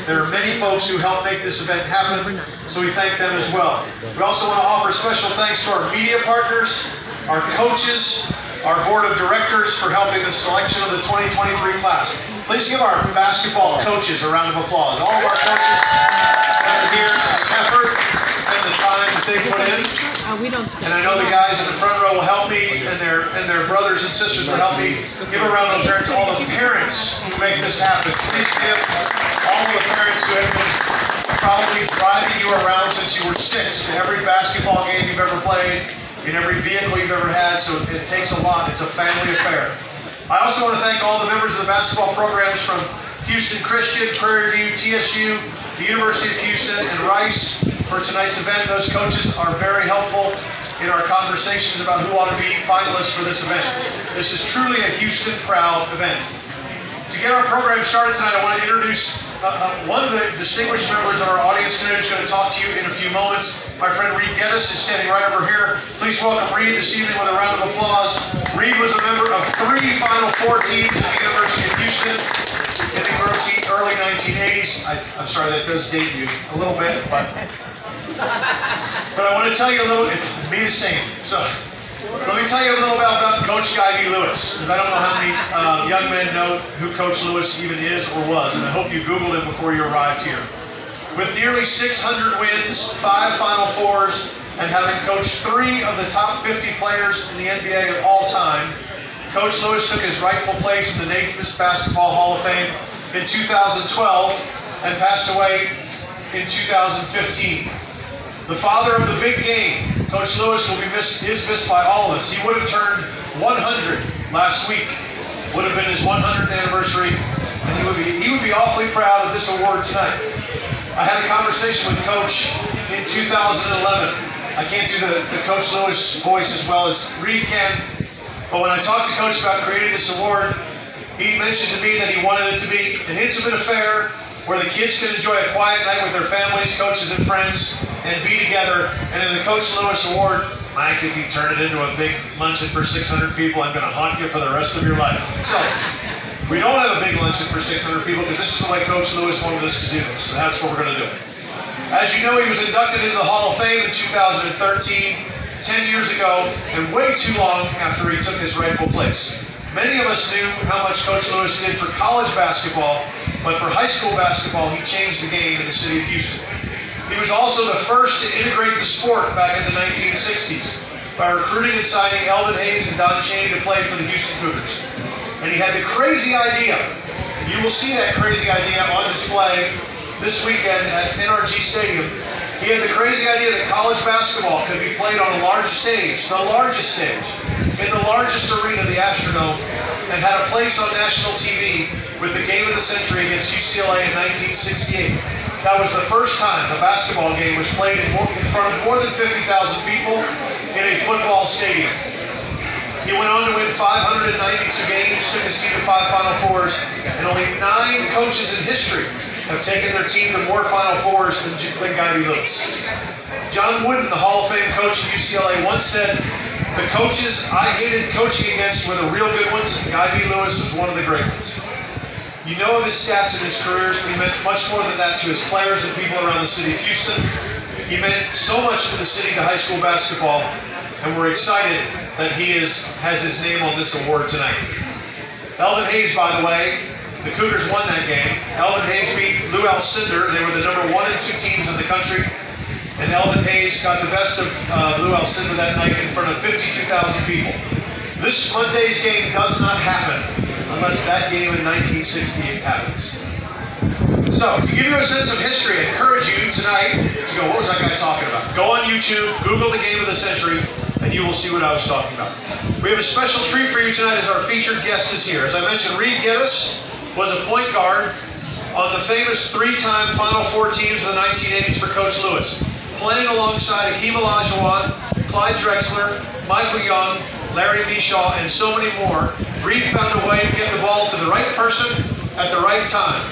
There are many folks who helped make this event happen, so we thank them as well. We also want to offer special thanks to our media partners, our coaches, our board of directors for helping the selection of the 2023 class. Please give our basketball coaches a round of applause. All of our coaches have here the effort and the time that they put in. And I know the guys in the front row will help me, and their brothers and sisters will help me. Give a round of applause to all the parents who make this happen. Please give all of the parents who have been probably driving you around since you were 6 to every basketball game you've ever played, in every vehicle you've ever had, so it takes a lot. It's a family affair. I also want to thank all the members of the basketball programs from Houston Christian, Prairie View, TSU, the University of Houston, and Rice for tonight's event. Those coaches are very helpful in our conversations about who ought to be finalists for this event. This is truly a Houston proud event. To get our program started tonight, I want to introduce one of the distinguished members of our audience tonight who's going to talk to you in a few moments. My friend Reid Gettys is standing right over here. Please welcome Reid this evening with a round of applause. Reid was a member of 3 Final Four teams at the University of Houston in the early 1980s. I'm sorry, that does date you a little bit, but I want to tell you a little, it's me the same. So let me tell you a little about Coach Guy Lewis, because I don't know how many young men know who Coach Lewis even is or was, and I hope you Googled him before you arrived here. With nearly 600 wins, 5 Final Fours, and having coached 3 of the top 50 players in the NBA of all time, Coach Lewis took his rightful place in the Naismith Basketball Hall of Fame in 2012 and passed away in 2015. The father of the big game, Coach Lewis is missed by all of us. He would have turned 100 last week. Would have been his 100th anniversary, and he would be awfully proud of this award tonight. I had a conversation with Coach in 2011. I can't do the Coach Lewis voice as well as Reid can, but when I talked to Coach about creating this award, he mentioned to me that he wanted it to be an intimate affair where the kids can enjoy a quiet night with their families, coaches, and friends, and be together. And in the Coach Lewis Award, Mike, if you turn it into a big luncheon for 600 people, I'm going to haunt you for the rest of your life. So, we don't have a big luncheon for 600 people because this is the way Coach Lewis wanted us to do this, so that's what we're going to do. As you know, he was inducted into the Hall of Fame in 2013, 10 years ago, and way too long after he took his rightful place. Many of us knew how much Coach Lewis did for college basketball, but for high school basketball, he changed the game in the city of Houston. He was also the first to integrate the sport back in the 1960s by recruiting and signing Elvin Hayes and Don Chaney to play for the Houston Cougars. And he had the crazy idea, and you will see that crazy idea on display this weekend at NRG Stadium. He had the crazy idea that college basketball could be played on a large stage, the largest stage, in the largest arena, the Astrodome, and had a place on national TV with the game of the century against UCLA in 1968. That was the first time a basketball game was played in front of more than 50,000 people in a football stadium. He went on to win 592 games, took his team to 5 Final Fours, and only 9 coaches in history have taken their team to more Final Fours than Guy Lewis. John Wooden, the Hall of Fame coach at UCLA, once said, "The coaches I hated coaching against were the real good ones, and Guy Lewis was one of the great ones." You know of his stats in his careers, but he meant much more than that to his players and people around the city of Houston. He meant so much to the city, to high school basketball, and we're excited that he has his name on this award tonight. Elvin Hayes, by the way, the Cougars won that game. Elvin Hayes beat Lew Alcindor. They were the number 1 and 2 teams in the country. And Elvin Hayes got the best of Lew Alcindor that night in front of 52,000 people. This Monday's game does not happen unless that game in 1968 happens. So, to give you a sense of history, I encourage you tonight to go, what was that guy talking about? Go on YouTube, Google the game of the century, and you will see what I was talking about. We have a special treat for you tonight as our featured guest is here. As I mentioned, Reid Gettys was a point guard on the famous 3-time Final Four teams of the 1980s for Coach Lewis, playing alongside Hakeem Olajuwon, Clyde Drexler, Michael Young, Larry Mishaw, and so many more. Reid found a way to get the ball to the right person at the right time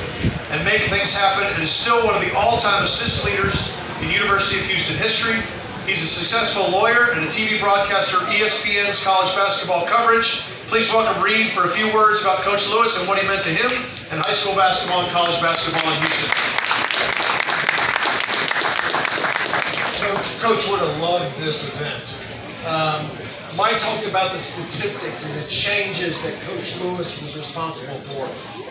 and make things happen, and is still one of the all-time assist leaders in University of Houston history. He's a successful lawyer and a TV broadcaster of ESPN's college basketball coverage. Please welcome Reid for a few words about Coach Lewis and what he meant to him and high school basketball and college basketball in Houston. Coach would have loved this event. Mike talked about the statistics and the changes that Coach Lewis was responsible for.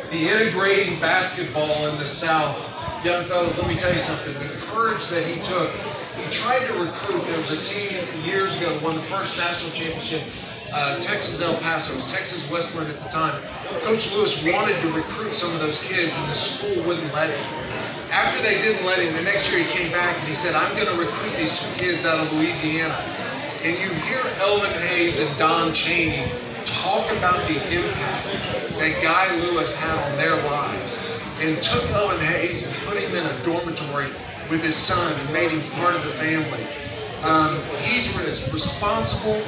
The integrating basketball in the South. Young fellas, let me tell you something. The courage that he took, he tried to recruit. There was a team years ago that won the first national championship, Texas El Paso, Texas Westland at the time. Coach Lewis wanted to recruit some of those kids and the school wouldn't let him. After they didn't let him, the next year he came back and he said, I'm going to recruit these two kids out of Louisiana. And you hear Ellen Hayes and Don Chaney talk about the impact that Guy Lewis had on their lives, and took Ellen Hayes and put him in a dormitory with his son and made him part of the family. He's as responsible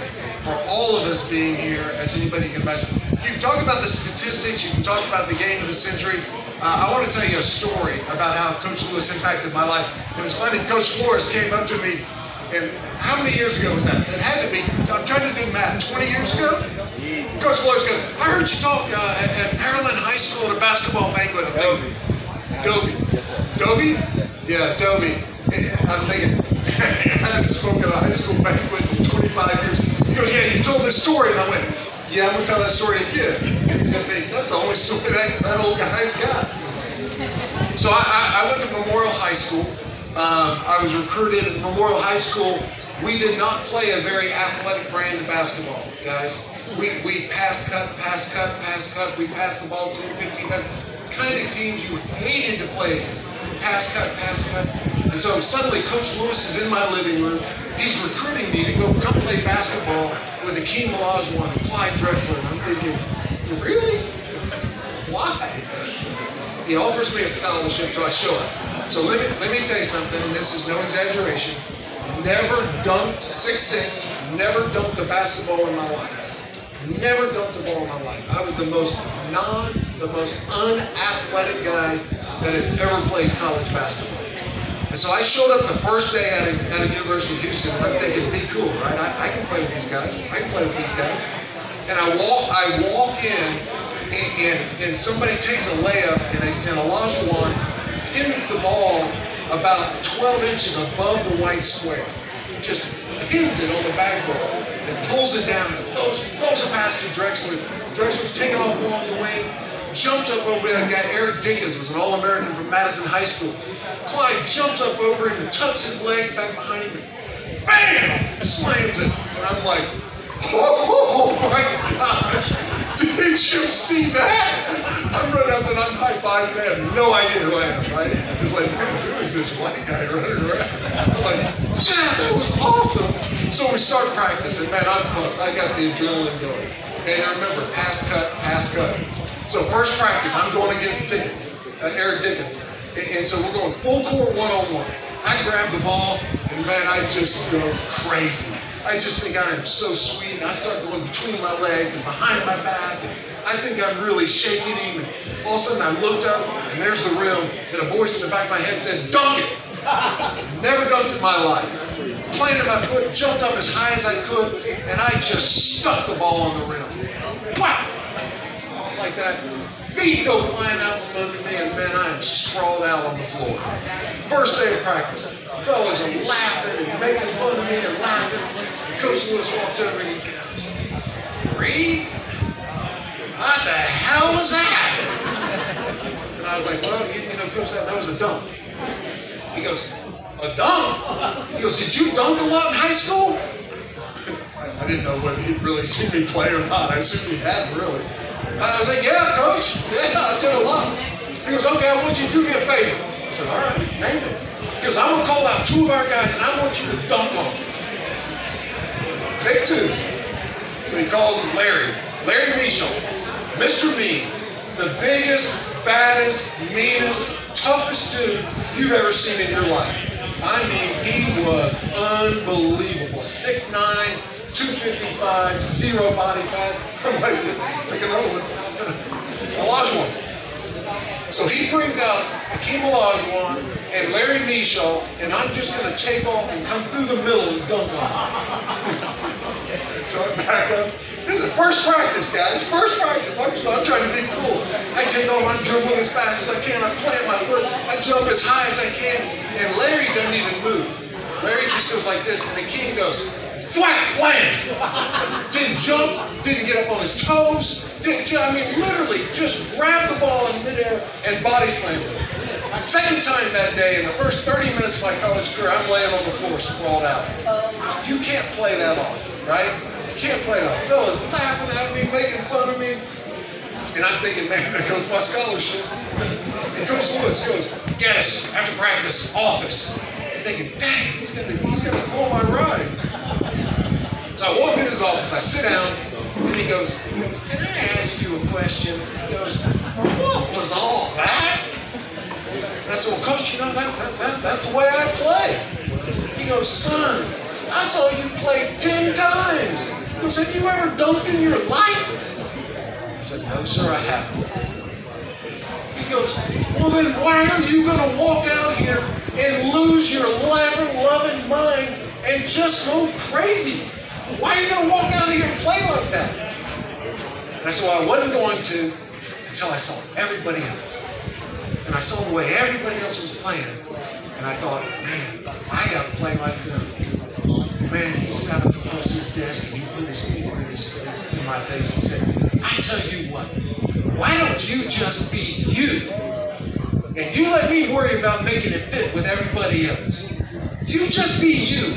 for all of us being here as anybody can imagine. You can talk about the statistics, you can talk about the game of the century. I want to tell you a story about how Coach Lewis impacted my life. It was funny, Coach Flores came up to me, and how many years ago was that? It had to be, I'm trying to do math, 20 years ago? Coach Flores goes, I heard you talk at Maryland High School at a basketball banquet. Dobie. Yes, sir. Dobie? Yeah, Dobie. I'm thinking, I hadn't spoken at a high school banquet in 25 years. He goes, yeah, you told this story. And I went, yeah, I'm going to tell that story again. And he's going to think, that's the only story that old guy's got. So I went to Memorial High School. I was recruited at Memorial High School. We did not play a very athletic brand of basketball, guys. We pass, cut, pass, cut, pass, cut. We passed the ball 10, 15 times. Kind of teams you hated to play against. Pass, cut, pass, cut. And so suddenly Coach Lewis is in my living room. He's recruiting me to go come play basketball with Akeem Olajuwon and Clyde Drexler. And I'm thinking, really? Why? He offers me a scholarship, so I show up. So let me tell you something, and this is no exaggeration. Never dunked 6'6", never dunked a basketball in my life. Never dunked a ball in my life. I was the most unathletic guy that has ever played college basketball. And so I showed up the first day at a University of Houston, and I'm thinking, be cool, right? I can play with these guys. I can play with these guys. And I walk in, and somebody takes a layup, and Olajuwon pins the ball about 12 inches above the white square. Just pins it on the backboard and pulls it down and throws a pass to Drexler. Drexler's taken off along the wing, jumps up over that guy. Eric Dickens was an All-American from Madison High School. Clyde jumps up over him and tucks his legs back behind him and bam! Slams it. And I'm like, oh my gosh! Did you see that? I'm running out and I'm high-fiving. They have no idea who I am, right? It's like, who is this white guy running around? I'm like, yeah, that was awesome. So we start practicing. Man, I'm pumped. I got the adrenaline going. Okay, and remember, pass, cut, pass, cut. So first practice, I'm going against Dickens, Eric Dickens. And so we're going full court one-on-one. I grab the ball, and man, I just go crazy. I just think I am so sweet, and I start going between my legs and behind my back, and I think I'm really shaking him, and all of a sudden I looked up, and there's the rim, and a voice in the back of my head said, dunk it! Never dunked in my life. Planted my foot, jumped up as high as I could, and I just stuck the ball on the rim. Wow! Like that. Feet go flying out from under me, and man, I am sprawled out on the floor. First day of practice. Fellas are laughing and making fun of me and laughing. Coach Lewis walks over and he goes, Reid, what the hell was that? And I was like, well, you know, Coach, that was a dunk. He goes, a dunk? He goes, did you dunk a lot in high school? I didn't know whether he'd really seen me play or not. I assumed he hadn't really. I was like, yeah, Coach. Yeah, I did a lot. He goes, okay, I want you to do me a favor. I said, all right, name it. He goes, I'm going to call out two of our guys, and I want you to dunk on them. Pick two. So he calls Larry Michel, Mr. Mean, the biggest, fattest, meanest, toughest dude you've ever seen in your life. I mean, he was unbelievable. 6'9", 255, zero body fat. I'm like, pick another one. Olajuwon. So he brings out Akeem Olajuwon and Larry Michel, and I'm just going to take off and come through the middle and dunk on him. So I back up. This is the first practice, guys. First practice. I'm trying to be cool. I take off, I'm dribbling as fast as I can. I plant my foot. I jump as high as I can, and Larry doesn't even move. Larry just goes like this, and the king goes, thwack, wham! Didn't jump, didn't get up on his toes, literally just grabbed the ball in midair and body slammed it. Second time that day, in the first 30 minutes of my college career, I'm laying on the floor, sprawled out. You can't play that off, right? You can't play it off. Fellas laughing at me, making fun of me. And I'm thinking, man, there goes my scholarship. And Coach Lewis goes, Gettys, after practice, office. I'm thinking, dang, he's gonna pull my ride. So I walk in his office, I sit down, and he goes, can I ask you a question? He goes, what was all that? And I said, well, Coach, that's the way I play. He goes, son, I saw you play 10 times. He goes, have you ever dunked in your life? I said, no, sir, I haven't. He goes, well, then why are you going to walk out here and lose your loving mind and just go crazy? Why are you going to walk out here and play like that? And I said, well, I wasn't going to until I saw everybody else. And I saw the way everybody else was playing. And I thought, man, I got to play like them. And man, he sat up across his desk and he put his finger in his face, in my face and said, I tell you what, why don't you just be you? And you let me worry about making it fit with everybody else. You just be you.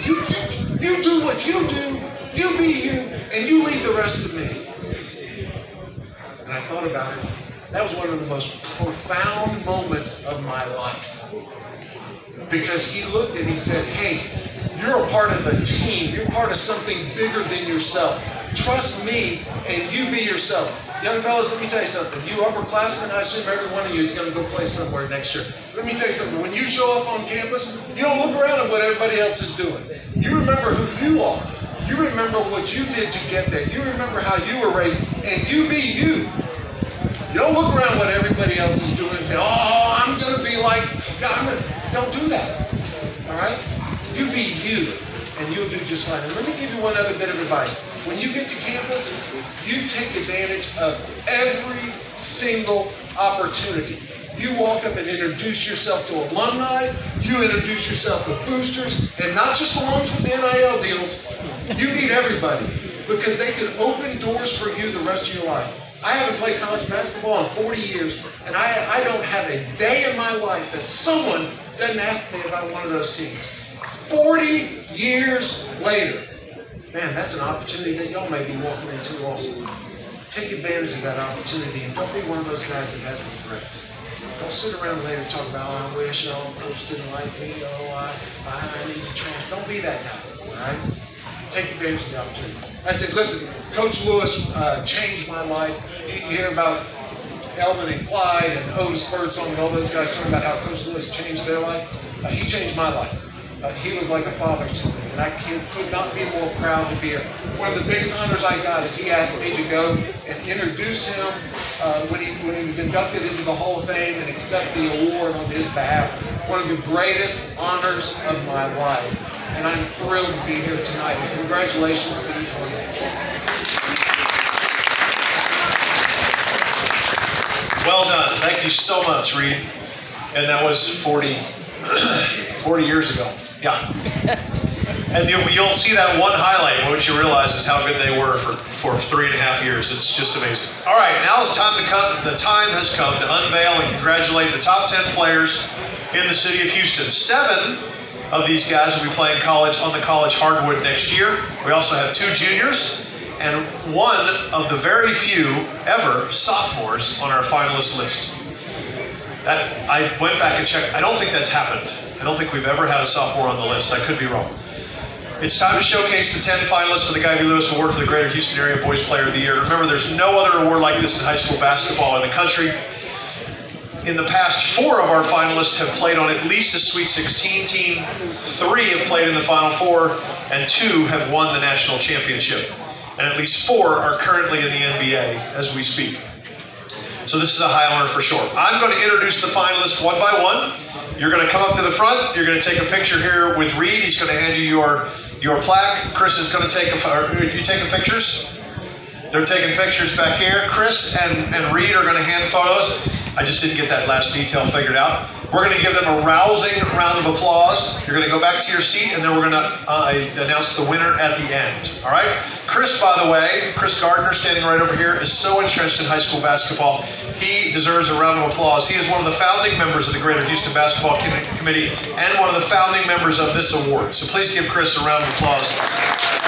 You do what you do, you be you, and you leave the rest to me. And I thought about it. That was one of the most profound moments of my life. Because he looked and he said, hey, you're a part of the team. You're part of something bigger than yourself. Trust me and you be yourself. Young fellas, let me tell you something. You upperclassmen, I assume every one of you is going to go play somewhere next year. Let me tell you something. When you show up on campus, you don't look around at what everybody else is doing. You remember who you are. You remember what you did to get there. You remember how you were raised, and you be you. You don't look around what everybody else is doing and say, oh, I'm going to be like, don't do that, all right? You be you, and you'll do just fine. And let me give you one other bit of advice. When you get to campus, you take advantage of every single opportunity. You walk up and introduce yourself to alumni, you introduce yourself to boosters, and not just the ones with the NIL deals. You meet everybody, because they can open doors for you the rest of your life. I haven't played college basketball in 40 years, and I don't have a day in my life that someone doesn't ask me about one of those teams. 40 years later. Man, that's an opportunity that y'all may be walking into also. Take advantage of that opportunity, and don't be one of those guys that has regrets. Don't sit around later and talk about, oh, I wish, oh, coach didn't like me, oh, I need to change. Don't be that guy, all right? Take advantage of the opportunity. That's it. Listen, Coach Lewis changed my life. You hear about Elvin and Clyde and Otis Birdsong and all those guys talking about how Coach Lewis changed their life. He changed my life. He was like a father to me, and I could not be more proud to be here. One of the biggest honors I got is he asked me to go and introduce him when he was inducted into the Hall of Fame and accept the award on his behalf. One of the greatest honors of my life. And I'm thrilled to be here tonight. And congratulations to each one of you. Well done. Thank you so much, Reid. And that was 40 years ago. Yeah. And you'll see that one highlight, and what you realize is how good they were for 3.5 years. It's just amazing. All right, now it's time to come. The time has come to unveil and congratulate the top 10 players in the city of Houston. 7 of these guys will be playing college on the college hardwood next year. We also have 2 juniors and one of the very few ever sophomores on our finalist list. That I went back and checked. I don't think that's happened. I don't think we've ever had a sophomore on the list. I could be wrong. It's time to showcase the 10 finalists for the Guy V. Lewis Award for the Greater Houston Area Boys Player of the Year. Remember, there's no other award like this in high school basketball in the country. In the past, 4 of our finalists have played on at least a Sweet 16 team, 3 have played in the Final Four, and 2 have won the national championship. And at least 4 are currently in the NBA as we speak. So this is a high honor for sure. I'm going to introduce the finalists one by one. You're going to come up to the front. You're going to take a picture here with Reid. He's going to hand you your plaque. Chris is going to take are you taking pictures? They're taking pictures back here. Chris and Reid are going to hand photos. I just didn't get that last detail figured out. We're going to give them a rousing round of applause. You're going to go back to your seat, and then we're going to announce the winner at the end. All right? Chris, by the way, Chris Gardner, standing right over here, is so entrenched in high school basketball. He deserves a round of applause. He is one of the founding members of the Greater Houston Basketball Committee and one of the founding members of this award. So please give Chris a round of applause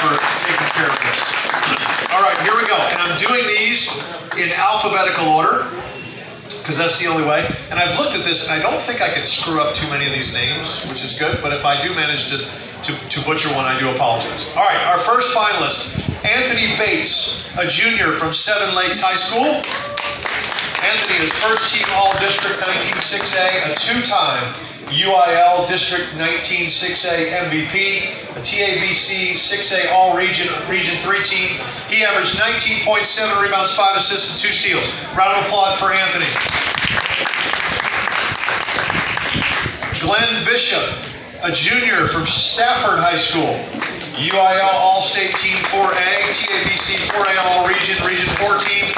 for taking care of this. All right, here we go. And I'm doing these in alphabetical order, because that's the only way. And I've looked at this, and I don't think I can screw up too many of these names, which is good, but if I do manage to butcher one, I do apologize. All right, our first finalist, Anthony Bates, a junior from Seven Lakes High School. Anthony is first team All-District 19-6A, a two-time UIL District 19-6A MVP, a TABC 6A All-Region Region 3 team. He averaged 19.7 rebounds, 5 assists, and 2 steals. Round of applause for Anthony. Glenn Bishop, a junior from Stafford High School. UIL All-State Team 4A, TABC 4A All-Region Region 4 team.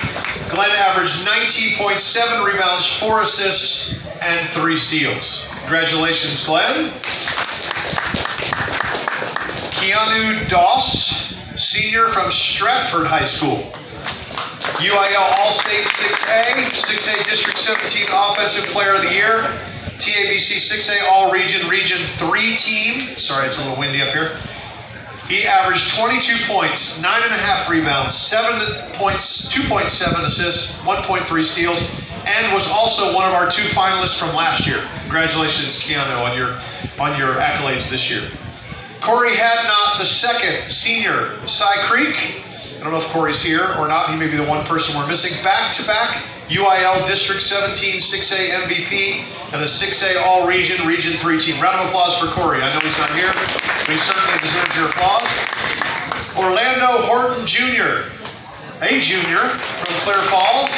Glenn averaged 19.7 rebounds, 4 assists, and 3 steals. Congratulations, Glenn. Keanu Dawes, senior from Stratford High School. UIL All-State 6A District 17 Offensive Player of the Year. TABC 6A All-Region Region 3 team. Sorry, it's a little windy up here. He averaged 22 points, 9.5 rebounds, 2.7 assists, 1.3 steals, and was also one of our 2 finalists from last year. Congratulations, Keanu, on your accolades this year. Corey Hadnot II, senior, Cy Creek. I don't know if Corey's here or not. He may be the one person we're missing. Back-to-back UIL District 17 6A MVP and a 6A All-Region Region 3 team. Round of applause for Corey. I know he's not here, but he certainly deserves your applause. Orlando Horton Jr., a junior from Clear Falls.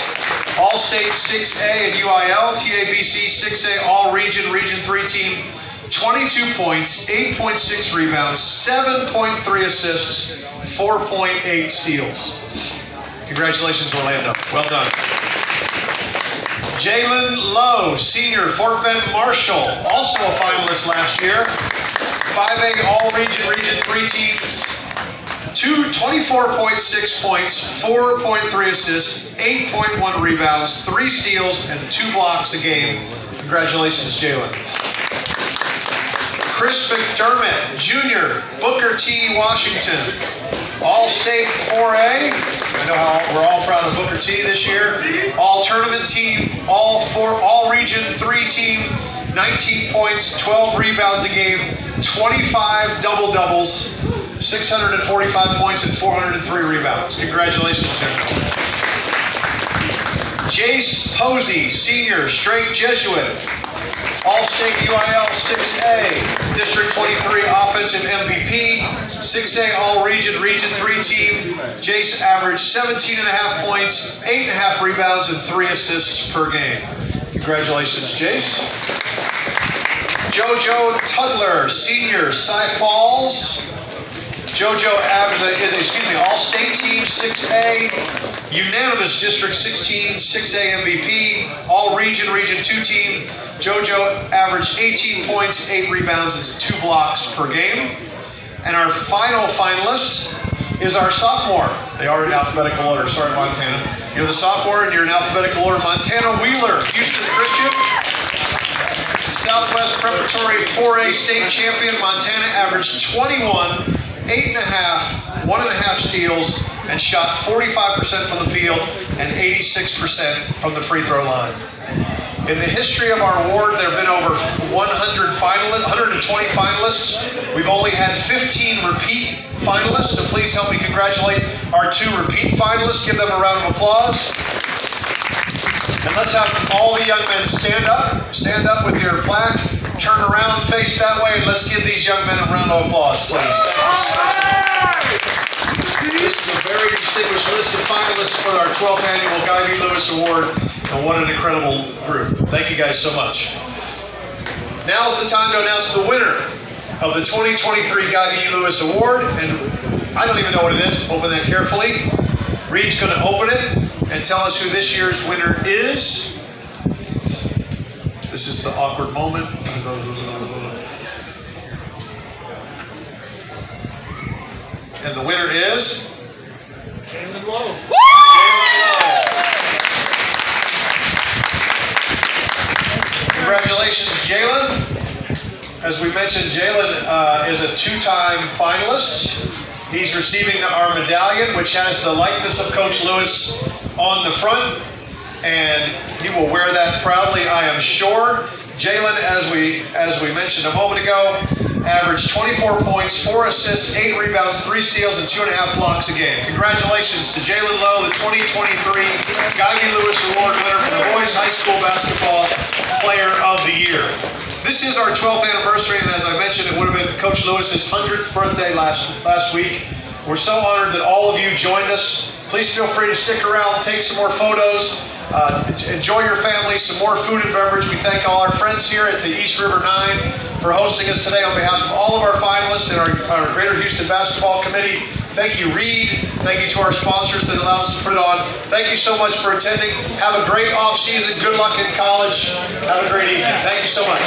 All-State 6A at UIL, TABC 6A All-Region Region 3 team. 22 points, 8.6 rebounds, 7.3 assists, 4.8 steals. Congratulations, Orlando. Well done. Jaland Lowe, senior, Fort Bend Marshall, also a finalist last year. 5A All-Region Region 3 team. 24.6 points, 4.3 assists, 8.1 rebounds, 3 steals, and 2 blocks a game. Congratulations, Jaland. Chris McDermott, junior, Booker T, Washington. All-State 4A. I know how we're all proud of Booker T this year. All-Tournament team, All-Region 3 team, 19 points, 12 rebounds a game, 25 double-doubles, 645 points and 403 rebounds. Congratulations, gentlemen. Jace Posey, senior, straight Jesuit. All-State UIL 6A, District 23 Offensive MVP, 6A All-Region Region 3 team. Jace averaged 17.5 points, 8.5 rebounds, and 3 assists per game. Congratulations, Jace. Jojo Tugler, senior, Cy Falls. Jojo is All-State Team 6A, unanimous District 16 6A MVP, All-Region Region 2 team. Jojo averaged 18 points, 8 rebounds, and 2 blocks per game. And our final finalist is our sophomore. They are in alphabetical order. Sorry, Montana. You're the sophomore, and you're in alphabetical order. Montana Wheeler, Houston Christian. Southwest Preparatory 4A state champion. Montana averaged 21, 8.5, 1.5 steals, and shot 45% from the field and 86% from the free throw line. In the history of our award, there have been over 120 finalists. We've only had 15 repeat finalists, so please help me congratulate our 2 repeat finalists. Give them a round of applause. And let's have all the young men stand up. Stand up with your plaque. Turn around, face that way, and let's give these young men a round of applause, please. This is a very distinguished list of finalists for our 12th annual Guy V. Lewis Award, and what an incredible group. Thank you guys so much. Now's the time to announce the winner of the 2023 Guy V. Lewis Award, and I don't even know what it is. Open that carefully. Reid's going to open it and tell us who this year's winner is. This is the awkward moment. And the winner is Jaland Lowe. Congratulations, Jaland. As we mentioned, Jaland is a two-time finalist. He's receiving our medallion, which has the likeness of Coach Lewis on the front, and he will wear that proudly, I am sure. Jaland, as we mentioned a moment ago, averaged 24 points, 4 assists, 8 rebounds, 3 steals, and 2.5 blocks a game. Congratulations to Jaland Lowe, the 2023 Guy Lewis Award winner for the Boys High School Basketball Player of the Year. This is our 12th anniversary, and as I mentioned, it would have been Coach Lewis's 100th birthday last week. We're so honored that all of you joined us. Please feel free to stick around, take some more photos, enjoy your family, some more food and beverage. We thank all our friends here at the East River 9 for hosting us today on behalf of all of our finalists and our Greater Houston Basketball Committee. Thank you, Reid. Thank you to our sponsors that allowed us to put it on. Thank you so much for attending. Have a great off season. Good luck in college. Have a great evening. Thank you so much.